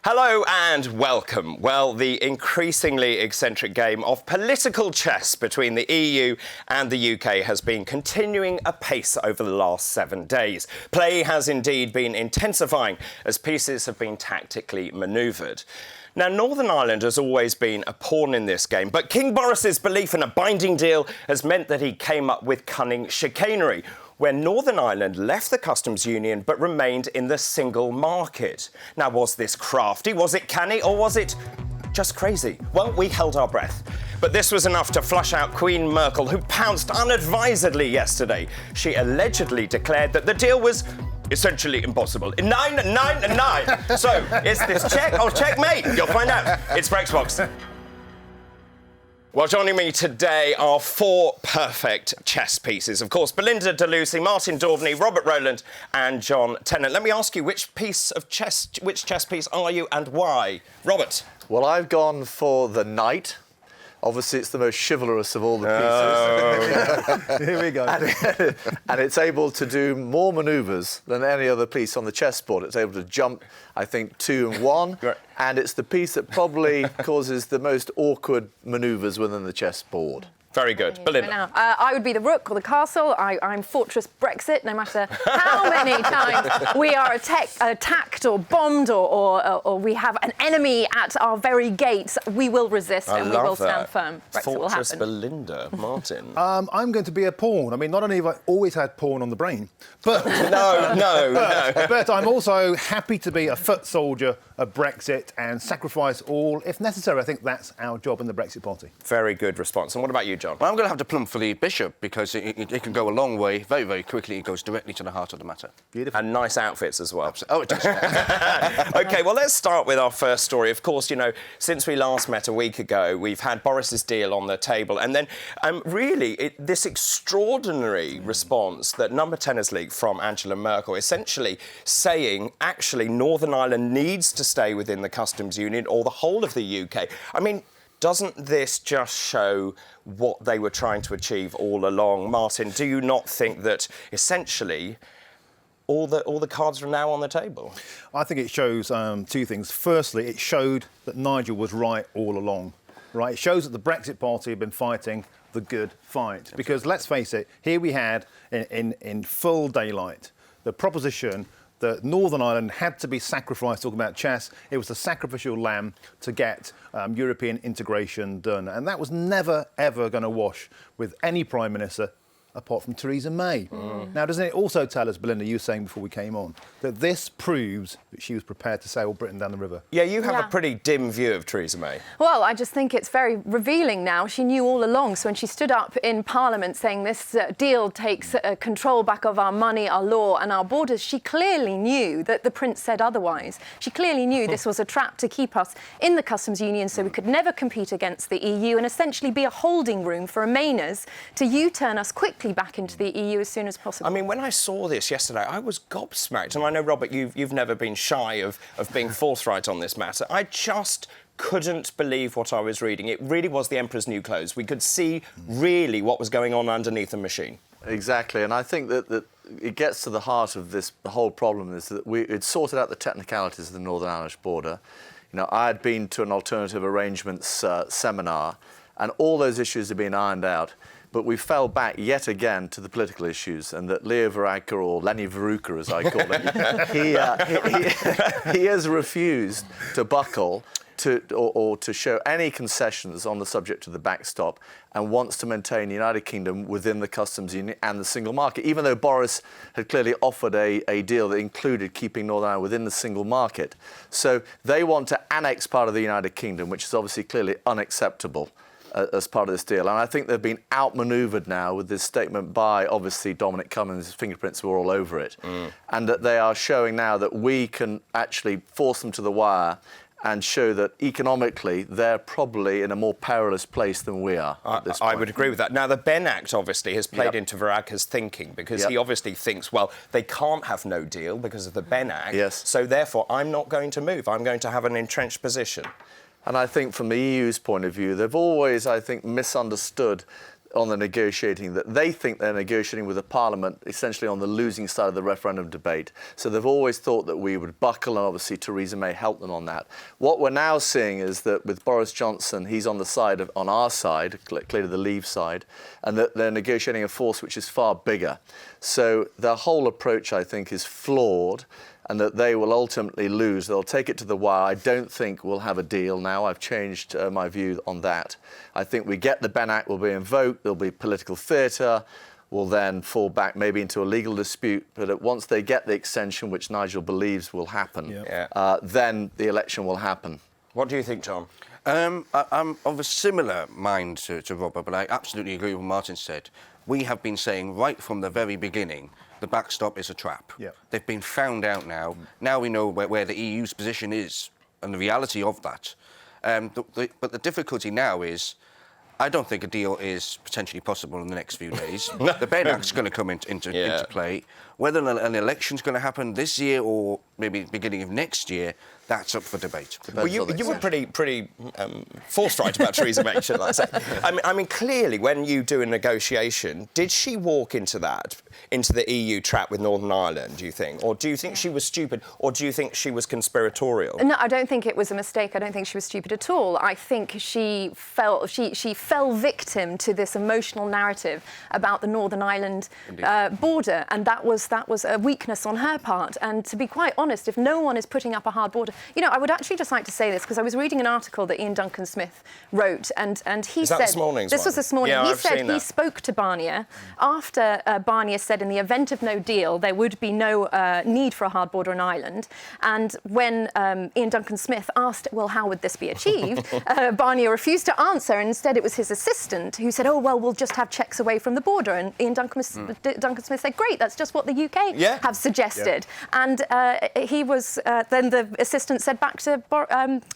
Hello and welcome. Well, the increasingly eccentric game of political chess between the EU and the UK has been continuing apace over the last 7 days. Play has indeed been intensifying as pieces have been tactically manoeuvred. Now, Northern Ireland has always been a pawn in this game, but King Boris's belief in a binding deal has meant that he came up with cunning chicanery, where Northern Ireland left the customs union but remained in the single market. Now, was this crafty, was it canny, or was it just crazy? Well, we held our breath. But this was enough to flush out Queen Merkel, who pounced unadvisedly yesterday. She allegedly declared that the deal was essentially impossible. 999. So, is this check or checkmate? You'll find out. It's BrexBox. Well, joining me today are 4 perfect chess pieces. Of course, Belinda DeLucy, Martin Daubney, Robert Rowland and John Tennant. Let me ask you, which chess piece are you and why? Robert? Well, I've gone for the knight. Obviously, it's the most chivalrous of all the pieces. Oh. Here we go. And it's able to do more manoeuvres than any other piece on the chessboard. It's able to jump, I think, 2 and 1. Right. And it's the piece that probably causes the most awkward manoeuvres within the chessboard. Very good. Belinda? I would be the rook or the castle. I'm Fortress Brexit. No matter how many times we are attacked or bombed or we have an enemy at our very gates, we will resist and we will stand firm. Brexit will Fortress happen. Belinda. Martin? I'm going to be a pawn. I mean, not only have I always had pawn on the brain, but No. but I'm also happy to be a foot soldier of Brexit and sacrifice all, if necessary. I think that's our job in the Brexit Party. Very good response. And what about you, John? Well, I'm going to have to plump for the bishop because it can go a long way very, very quickly. It goes directly to the heart of the matter. Beautiful. And nice outfits as well. Oh, it does. OK, well, let's start with our first story. Of course, you know, since we last met a week ago, we've had Boris's deal on the table. And then, this extraordinary response that Number 10 has leaked from Angela Merkel, essentially saying, actually, Northern Ireland needs to stay within the customs union or the whole of the UK. I mean, doesn't this just show what they were trying to achieve all along? Martin, do you not think that, essentially, all the cards are now on the table? I think it shows 2 things. Firstly, it showed that Nigel was right all along. Right? It shows that the Brexit Party have been fighting the good fight. Because let's face it, here we had, in full daylight, the proposition that Northern Ireland had to be sacrificed, talking about chess. It was the sacrificial lamb to get European integration done. And that was never, ever going to wash with any Prime Minister apart from Theresa May. Now, doesn't it also tell us, Belinda, you were saying before we came on, that this proves that she was prepared to sail Britain down the river? Yeah, you have a pretty dim view of Theresa May. Well, I just think it's very revealing now. She knew all along. So when she stood up in Parliament saying this deal takes control back of our money, our law and our borders, she clearly knew that the Prince said otherwise. She clearly knew this was a trap to keep us in the customs union so we could never compete against the EU and essentially be a holding room for Remainers to U-turn us quickly back into the EU as soon as possible. I mean, when I saw this yesterday, I was gobsmacked. And I know, Robert, you've never been shy of being forthright on this matter. I just couldn't believe what I was reading. It really was the Emperor's new clothes. We could see really what was going on underneath the machine. Exactly. And I think that it gets to the heart of this whole problem is that it sorted out the technicalities of the Northern Irish border. You know, I had been to an alternative arrangements seminar, and all those issues have been ironed out. But we fell back yet again to the political issues, and that Leo Varadkar, or Lenny Varouka as I call him, he has refused to buckle or to show any concessions on the subject of the backstop, and wants to maintain the United Kingdom within the customs union and the single market, even though Boris had clearly offered a deal that included keeping Northern Ireland within the single market. So they want to annex part of the United Kingdom, which is obviously clearly unacceptable as part of this deal. And I think they've been outmanoeuvred now with this statement by, obviously, Dominic Cummings. His fingerprints were all over it. And that they are showing now that we can actually force them to the wire and show that economically they're probably in a more perilous place than we are at this point. I would agree with that. Now, the Ben Act obviously has played into Varadkar's thinking because he obviously thinks, well, they can't have no deal because of the Ben Act. Yes. So, therefore, I'm not going to move. I'm going to have an entrenched position. And I think from the EU's point of view, they've always, I think, misunderstood on the negotiating, that they think they're negotiating with a parliament essentially on the losing side of the referendum debate. So they've always thought that we would buckle, and obviously Theresa May helped them on that. What we're now seeing is that with Boris Johnson, he's on our side, clearly the Leave side, and that they're negotiating a force which is far bigger. So their whole approach, I think, is flawed, and that they will ultimately lose. They'll take it to the wire. I don't think we'll have a deal now. I've changed my view on that. I think we get the Benn Act will be invoked. There'll be political theatre. We'll then fall back maybe into a legal dispute. But once they get the extension, which Nigel believes will happen, then the election will happen. What do you think, John? I'm of a similar mind to Robert, but I absolutely agree with what Martin said. We have been saying right from the very beginning, the backstop is a trap. Yeah. They've been found out now. Now we know where the EU's position is and the reality of that. But the difficulty now is, I don't think a deal is potentially possible in the next few days. The Benn Act's going to come into play. Whether an election's going to happen this year or maybe beginning of next year, that's up for debate. Well, you were pretty forthright about Theresa May, shouldn't I say? I mean, clearly, when you do a negotiation, did she walk into the EU trap with Northern Ireland, do you think? Or do you think she was stupid? Or do you think she was conspiratorial? No, I don't think it was a mistake. I don't think she was stupid at all. I think she fell victim to this emotional narrative about the Northern Ireland border, and that was a weakness on her part. And to be quite honest, if no one is putting up a hard border, I would actually just like to say this, because I was reading an article that Ian Duncan Smith wrote, and he said this morning's this one? was this morning. Yeah, he I've said seen he that. spoke to Barnier after Barnier said in the event of no deal there would be no need for a hard border in Ireland. And when Ian Duncan Smith asked, well, how would this be achieved, Barnier refused to answer, and instead it was his assistant who said, oh, well, we'll just have checks away from the border. And Ian Duncan Smith said, great, that's just what the UK have suggested. And he was then the assistant said back to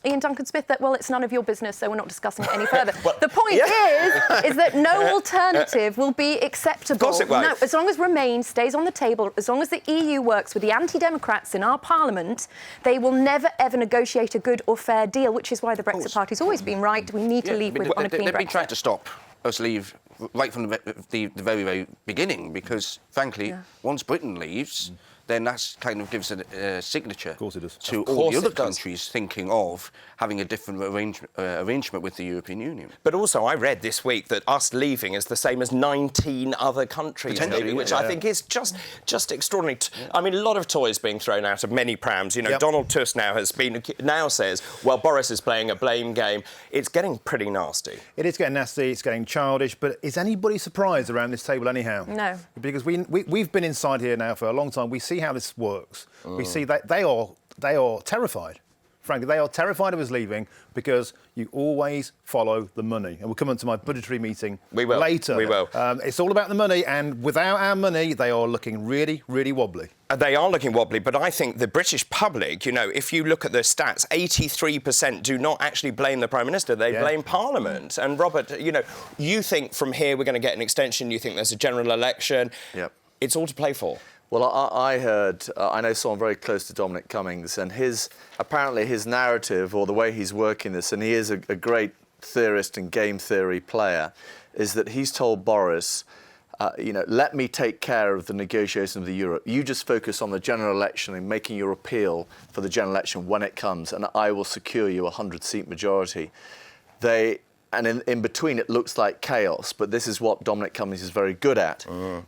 Ian Duncan Smith that, well, it's none of your business, so we're not discussing it any further. The point is that no alternative will be acceptable. Of course it won't. No, as long as Remain stays on the table, as long as the EU works with the anti-democrats in our parliament, they will never, ever negotiate a good or fair deal, which is why the Brexit Party's always been right. We need to leave on a clean They've been Brexit. trying to stop us leave right from the very, very beginning, because, frankly, once Britain leaves, then that kind of gives a signature to all the other countries thinking of having a different arrangement with the European Union. But also, I read this week that us leaving is the same as 19 other countries, maybe, which I think is just extraordinary. I mean, a lot of toys being thrown out of many prams. Donald Tusk now says, well, Boris is playing a blame game. It's getting pretty nasty. It is getting nasty, it's getting childish, but is anybody surprised around this table anyhow? No. Because we've been inside here now for a long time. We see how this works. We see that they are terrified. Frankly, they are terrified of us leaving because you always follow the money. And we'll come on to my budgetary meeting later. We will. It's all about the money, and without our money, they are looking really, really wobbly. They are looking wobbly, but I think the British public, if you look at the stats, 83% do not actually blame the Prime Minister, they blame Parliament. And Robert, you think from here we're going to get an extension, you think there's a general election. Yep. It's all to play for. Well, I know someone very close to Dominic Cummings, and apparently his narrative, or the way he's working this, and he is a great theorist and game theory player, is that he's told Boris, let me take care of the negotiations with Europe. You just focus on the general election and making your appeal for the general election when it comes, and I will secure you a 100-seat majority. And in between, it looks like chaos, but this is what Dominic Cummings is very good at.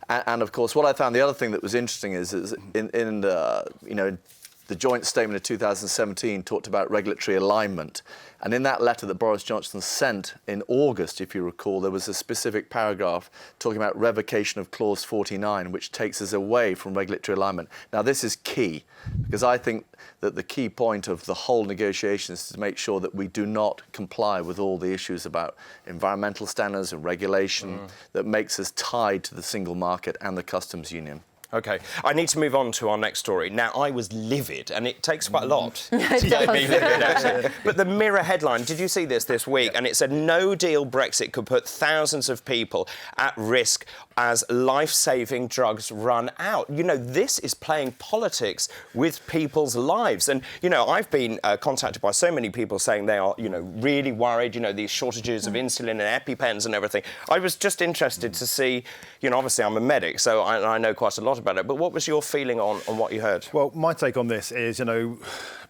And of course, what I found, the other thing that was interesting is in the joint statement of 2017 talked about regulatory alignment. And in that letter that Boris Johnson sent in August, if you recall, there was a specific paragraph talking about revocation of Clause 49, which takes us away from regulatory alignment. Now, this is key, because I think that the key point of the whole negotiations is to make sure that we do not comply with all the issues about environmental standards and regulation that makes us tied to the single market and the customs union. OK. I need to move on to our next story. Now, I was livid, and it takes quite a lot to It get me does. livid, actually. But the Mirror headline, did you see this week? And it said, no-deal Brexit could put thousands of people at risk as life-saving drugs run out. You know, this is playing politics with people's lives. And, you know, I've been contacted by so many people saying they are, you know, really worried, you know, these shortages of insulin and EpiPens and everything. I was just interested to see, you know, obviously I'm a medic, so I know quite a lot about it, but what was your feeling on what you heard? Well, my take on this is, you know,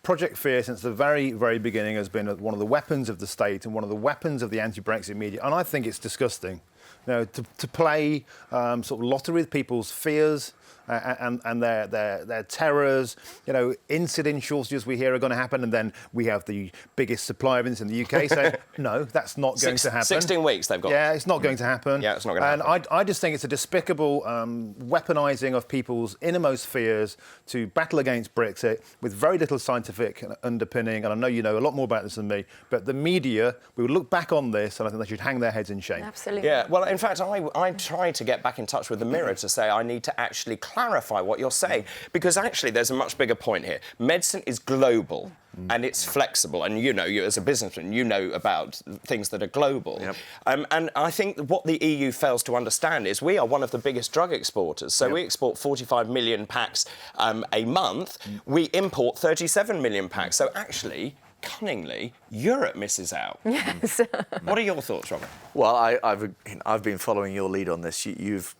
Project Fear since the very, very beginning has been one of the weapons of the state and one of the weapons of the anti-Brexit media, and I think it's disgusting. You know, to play sort of lottery with people's fears and their terrors. You know, insulin shortages we hear are going to happen, and then we have the biggest supply of insulin in the UK saying, no, that's not going to happen. 16 weeks they've got. Yeah, it's not going to happen. Yeah, it's not going to happen. And I just think it's a despicable weaponising of people's innermost fears to battle against Brexit with very little scientific underpinning. And I know you know a lot more about this than me, but the media, we will look back on this and I think they should hang their heads in shame. Absolutely. Yeah, well, in fact, I tried to get back in touch with the Mirror to say I need to actually clarify what you're saying, because actually there's a much bigger point here. Medicine is global and it's flexible, and you know, you as a businessman, you know about things that are global. Yep. And I think what the EU fails to understand is we are one of the biggest drug exporters. So we export 45 million packs a month. We import 37 million packs. So actually, cunningly, Europe misses out. Yes. What are your thoughts, Robert? Well, I've been following your lead on this. You've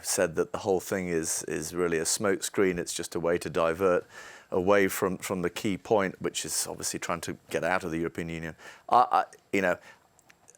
said that the whole thing is really a smokescreen. It's just a way to divert away from the key point, which is obviously trying to get out of the European Union. You know,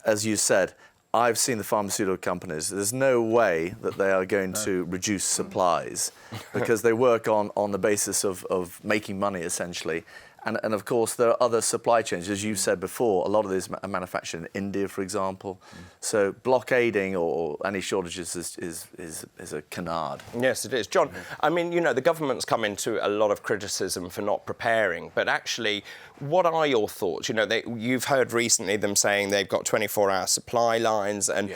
as you said, I've seen the pharmaceutical companies. There's no way that they are going to reduce supplies because they work on the basis of making money, essentially. And of course, there are other supply chains. As you said before, a lot of these are manufactured in India, for example. So blockading or any shortages is a canard. Yes, it is. John, I mean, you know, the government's come into a lot of criticism for not preparing, but actually, what are your thoughts? You know, you've heard recently them saying they've got 24-hour supply lines, and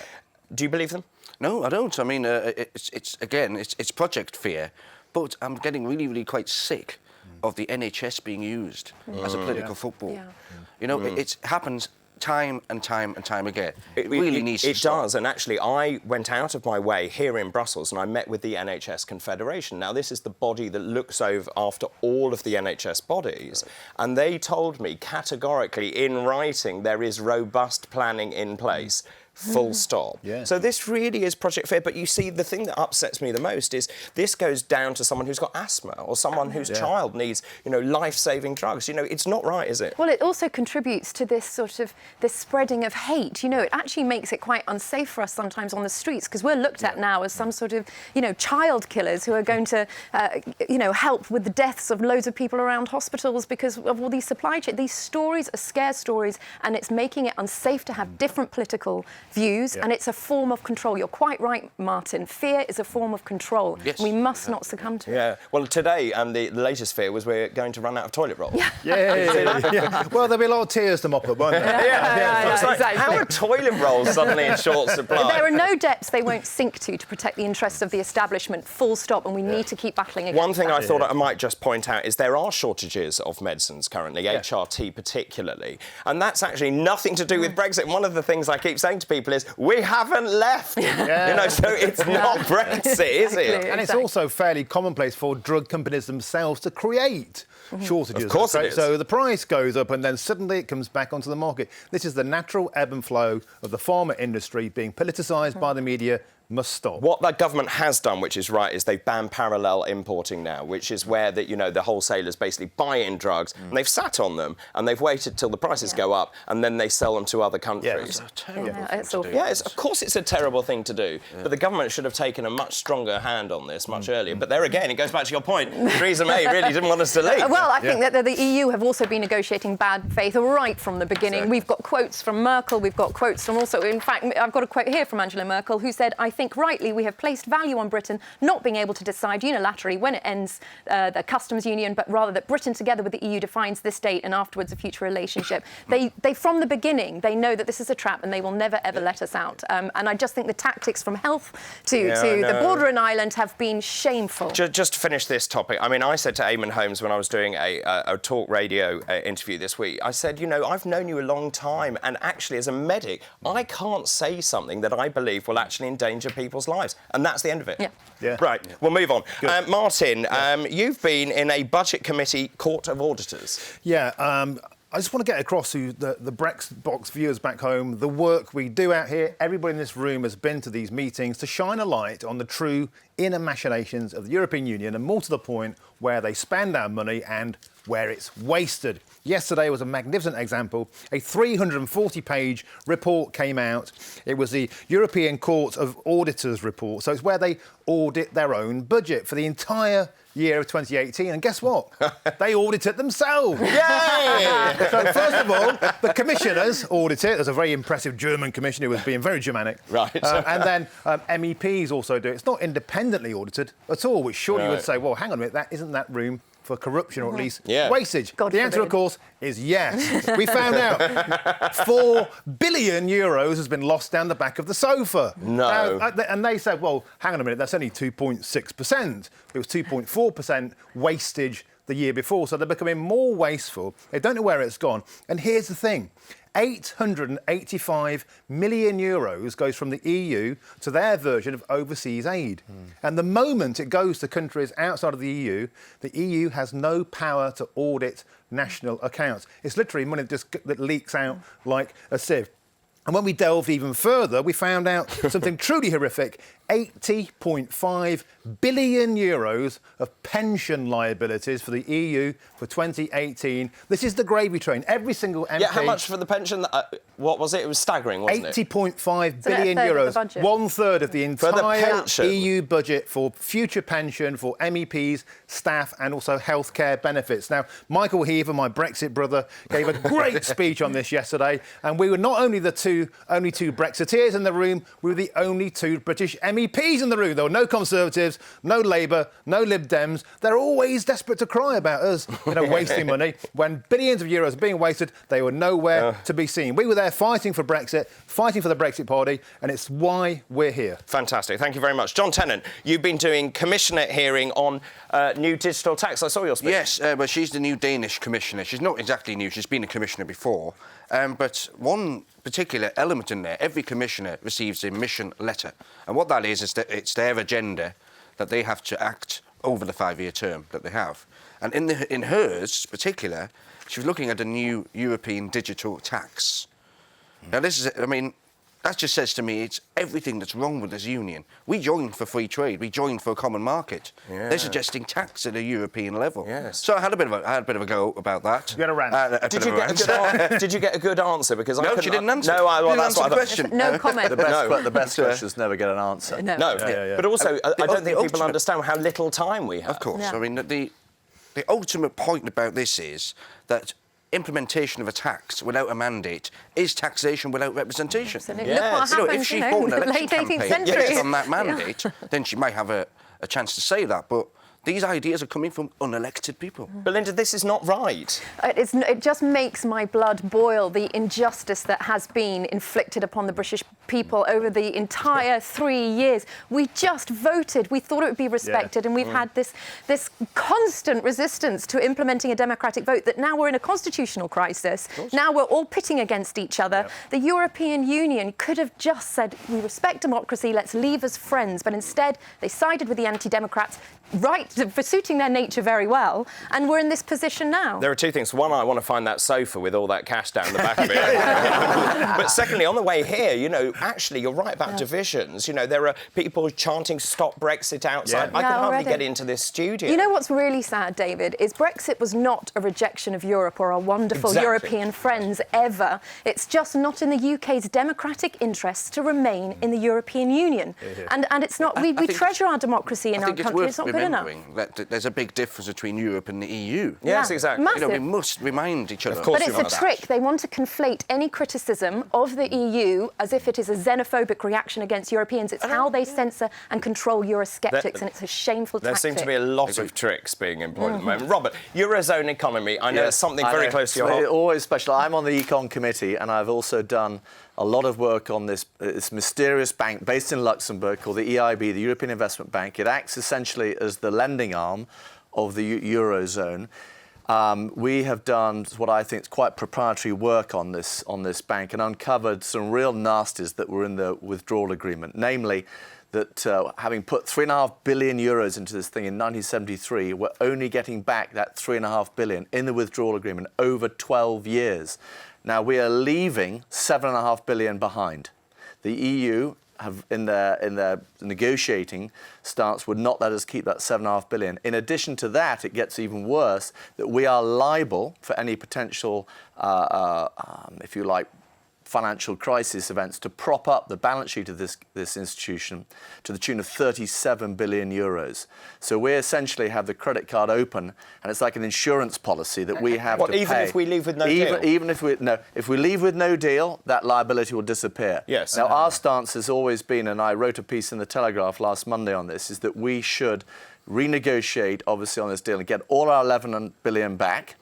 do you believe them? No, I don't. I mean, it's Project Fear, but I'm getting really, really quite sick of the NHS being used as a political football. Yeah. You know, it happens time and time and time again. It really needs to stop. It does, and actually I went out of my way here in Brussels and I met with the NHS Confederation. Now, this is the body that looks over after all of the NHS bodies, and they told me categorically in writing there is robust planning in place. Full stop. Yeah. So this really is Project Fear. But you see, the thing that upsets me the most is this goes down to someone who's got asthma or someone whose child needs, you know, life-saving drugs. You know, it's not right, is it? Well, it also contributes to this spreading of hate. You know, it actually makes it quite unsafe for us sometimes on the streets because we're looked at now as some sort of, you know, child killers who are going to, you know, help with the deaths of loads of people around hospitals because of all these supply chains. These stories are scare stories, and it's making it unsafe to have different political views, and it's a form of control. You're quite right, Martin. Fear is a form of control. Yes. We must not succumb to it. Yeah. Well, today, the latest fear was we're going to run out of toilet roll. Yeah. Well, there'll be a lot of tears to mop up, won't there? Exactly. How are toilet rolls suddenly in short supply? There are no depths they won't sink to protect the interests of the establishment, full stop, and we need to keep battling against One thing that. I thought I might just point out is there are shortages of medicines currently, HRT particularly, and that's actually nothing to do with Brexit. And one of the things I keep saying to people is, we haven't left. You know, so it's not Brexit, is it? And it's also fairly commonplace for drug companies themselves to create shortages. Of course it is. So the price goes up and then suddenly it comes back onto the market. This is the natural ebb and flow of the pharma industry being politicised by the media. Must stop. What that government has done, which is right, is they've banned parallel importing now, which is where the wholesalers basically buy in drugs and they've sat on them and they've waited till the prices go up and then they sell them to other countries. It's a terrible thing it's to awful. do. Yeah, of course it's a terrible thing to do, but the government should have taken a much stronger hand on this much earlier. But there again, it goes back to your point. Theresa May really didn't want us to leave. Well, I think that the EU have also been negotiating bad faith right from the beginning. Exactly. We've got quotes from Merkel, we've got quotes from also, in fact, I've got a quote here from Angela Merkel, who said, I think rightly we have placed value on Britain not being able to decide unilaterally when it ends the customs union, but rather that Britain, together with the EU, defines this date and afterwards a future relationship. They from the beginning, they know that this is a trap and they will never, ever let us out. And I just think the tactics from health to the border and Ireland have been shameful. Just to finish this topic, I mean, I said to Eamon Holmes when I was doing doing a talk radio interview this week, I said, you know, I've known you a long time, and actually, as a medic, I can't say something that I believe will actually endanger people's lives. And that's the end of it. Yeah. Right, we'll move on. Martin, you've been in a budget committee court of auditors. Yeah, I just want to get across to the BrexBox viewers back home the work we do out here. Everybody in this room has been to these meetings to shine a light on the true inner machinations of the European Union, and more to the point, where they spend our money and where it's wasted. Yesterday was a magnificent example. A 340-page report came out. It was the European Court of Auditors report. So it's where they audit their own budget for the entire year of 2018. And guess what? They audit it themselves. Yay! So first of all, the commissioners audit it. There's a very impressive German commissioner who was being very Germanic. Right. And then MEPs also do it. It's not independently audited at all, which surely would say, well, hang on a minute, isn't that room for corruption or at least wastage? God the answer, forbid. of course, is yes. We found out 4 billion euros has been lost down the back of the sofa. No. And they said, well, hang on a minute, that's only 2.6%. It was 2.4% wastage the year before, so they're becoming more wasteful. They don't know where it's gone. And here's the thing. 885 million euros goes from the EU to their version of overseas aid. And the moment it goes to countries outside of the EU has no power to audit national accounts. It's literally money that leaks out like a sieve. And when we delved even further, we found out something truly horrific. 80.5 billion euros of pension liabilities for the EU for 2018. This is the gravy train. Every single MP... Yeah, how much for the pension? What was it? It was staggering, wasn't it? 80.5 billion euros. 1/3 of the entire EU budget for future pension for MEPs, staff and also healthcare benefits. Now, Michael Heaver, my Brexit brother, gave a great speech on this yesterday, and we were not only the only two Brexiteers in the room, we were the only 2 British MEPs in the room. There were no Conservatives, no Labour, no Lib Dems. They're always desperate to cry about us, wasting money. When billions of euros are being wasted, they were nowhere to be seen. We were there fighting for Brexit, fighting for the Brexit Party, and it's why we're here. Fantastic. Thank you very much. John Tennant, you've been doing commissioner hearing on new digital tax. I saw your speech. Yes, well, she's the new Danish commissioner. She's not exactly new. She's been a commissioner before. But one particular element in there, every commissioner receives a mission letter. And what that is that it's their agenda that they have to act over the 5-year term that they have. And in hers particular, she was looking at a new European digital tax. Now, this is, I mean, that just says to me it's everything that's wrong with this union. We joined for free trade. We joined for a common market. Yeah. They're suggesting tax at a European level. Yes. So I had a bit of a go about that. You had a rant. Did you get a good answer? Because no, she didn't answer. No, well, that's what I question. No comment. The best questions never get an answer. No. But also, I don't think people understand how little time we have. Of course. Yeah. I mean, the ultimate point about this is that implementation of a tax without a mandate is taxation without representation. Absolutely. Look what happened, if she fought an election late 18th campaign century. on that mandate, then she might have a chance to say that. But these ideas are coming from unelected people. Belinda, this is not right. It just makes my blood boil, the injustice that has been inflicted upon the British people over the entire 3 years. We just voted. We thought it would be respected, and we've had this constant resistance to implementing a democratic vote that now we're in a constitutional crisis. Now we're all pitting against each other. The European Union could have just said, we respect democracy, let's leave as friends. But instead, they sided with the anti-democrats, right, for suiting their nature very well, and we're in this position now. There are 2 things. One, I want to find that sofa with all that cash down the back of it. But secondly, on the way here, actually, you're right about divisions. There are people chanting "Stop Brexit" outside. I can hardly get into this studio. You know what's really sad, David, is Brexit was not a rejection of Europe or our wonderful European friends ever. It's just not in the UK's democratic interests to remain in the European Union. And it's not. We treasure our democracy in our country. It's not good enough. That there's a big difference between Europe and the EU. Yes, exactly. Massive. We must remind each other. Of course, but it's a trick. They want to conflate any criticism of the EU as if it is a xenophobic reaction against Europeans. It's how they censor and control Eurosceptics, and it's a shameful tactic. There seem to be a lot of tricks being employed at the moment. Robert, Eurozone economy, I know it's something very close to your heart. Always special. I'm on the Econ Committee, and I've also done a lot of work on this mysterious bank based in Luxembourg called the EIB, the European Investment Bank. It acts essentially as the lending arm of the Eurozone. We have done what I think is quite proprietary work on this bank and uncovered some real nasties that were in the withdrawal agreement, namely that having put 3.5 billion euros into this thing in 1973, we're only getting back that 3.5 billion in the withdrawal agreement over 12 years. Now, we are leaving 7.5 billion behind. The EU have, in their negotiating stance, would not let us keep that 7.5 billion. In addition to that, it gets even worse that we are liable for any potential, if you like, financial crisis events to prop up the balance sheet of this institution to the tune of 37 billion euros. So we essentially have the credit card open, and it's like an insurance policy that we have to pay. Even if we leave with no deal? Even if we leave with no deal, that liability will disappear. Yes. Now, our stance has always been, and I wrote a piece in the Telegraph last Monday on this, is that we should renegotiate, obviously, on this deal and get all our 11 billion back,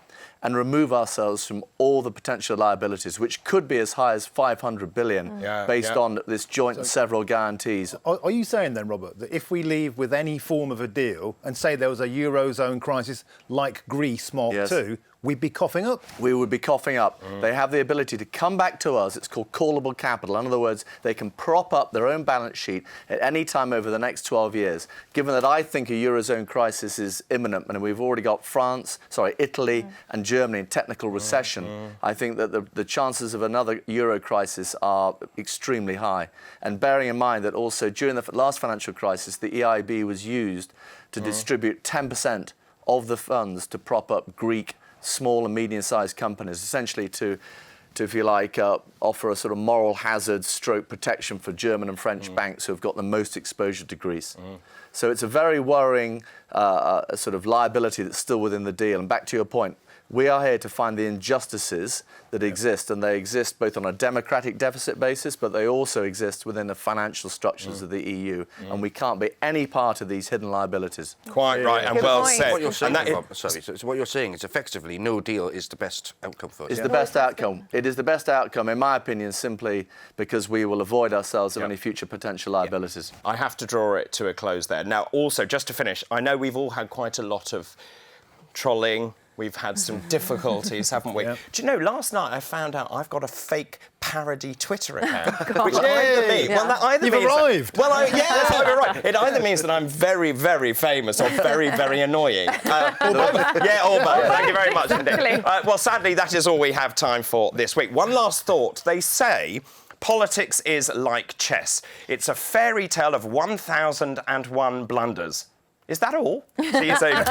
and remove ourselves from all the potential liabilities, which could be as high as 500 billion based on this joint and several guarantees. Are you saying then, Robert, that if we leave with any form of a deal and say there was a Eurozone crisis like Greece Mark II, we'd be coughing up? We would be coughing up. They have the ability to come back to us. It's called callable capital. In other words, they can prop up their own balance sheet at any time over the next 12 years. Given that I think a Eurozone crisis is imminent, and we've already got Italy and Germany in technical recession, I think that the chances of another Euro crisis are extremely high. And bearing in mind that also during the last financial crisis, the EIB was used to distribute 10% of the funds to prop up Greek small and medium-sized companies, essentially to if you like, offer a sort of moral hazard stroke protection for German and French banks who have got the most exposure to Greece. So it's a very worrying sort of liability that's still within the deal. And back to your point, we are here to find the injustices that exist, and they exist both on a democratic deficit basis, but they also exist within the financial structures of the EU, and we can't be any part of these hidden liabilities. Quite right, and well said. What you're saying, And so what you're saying is effectively no deal is the best outcome for us. It's the best outcome. It is the best outcome, in my opinion, simply because we will avoid ourselves of any future potential liabilities. I have to draw it to a close there. Now, also, just to finish, I know we've all had quite a lot of trolling. We've had some difficulties, haven't we? Do you know, last night I found out I've got a fake parody Twitter account. Which either means... Well, that either You've means arrived. That, well, I've arrived. It either means that I'm very, very famous or very, very annoying. Or both. Yeah, or both. Thank you very much indeed. Well, sadly, that is all we have time for this week. One last thought. They say politics is like chess. It's a fairy tale of 1,001 blunders. Is that all? See you soon.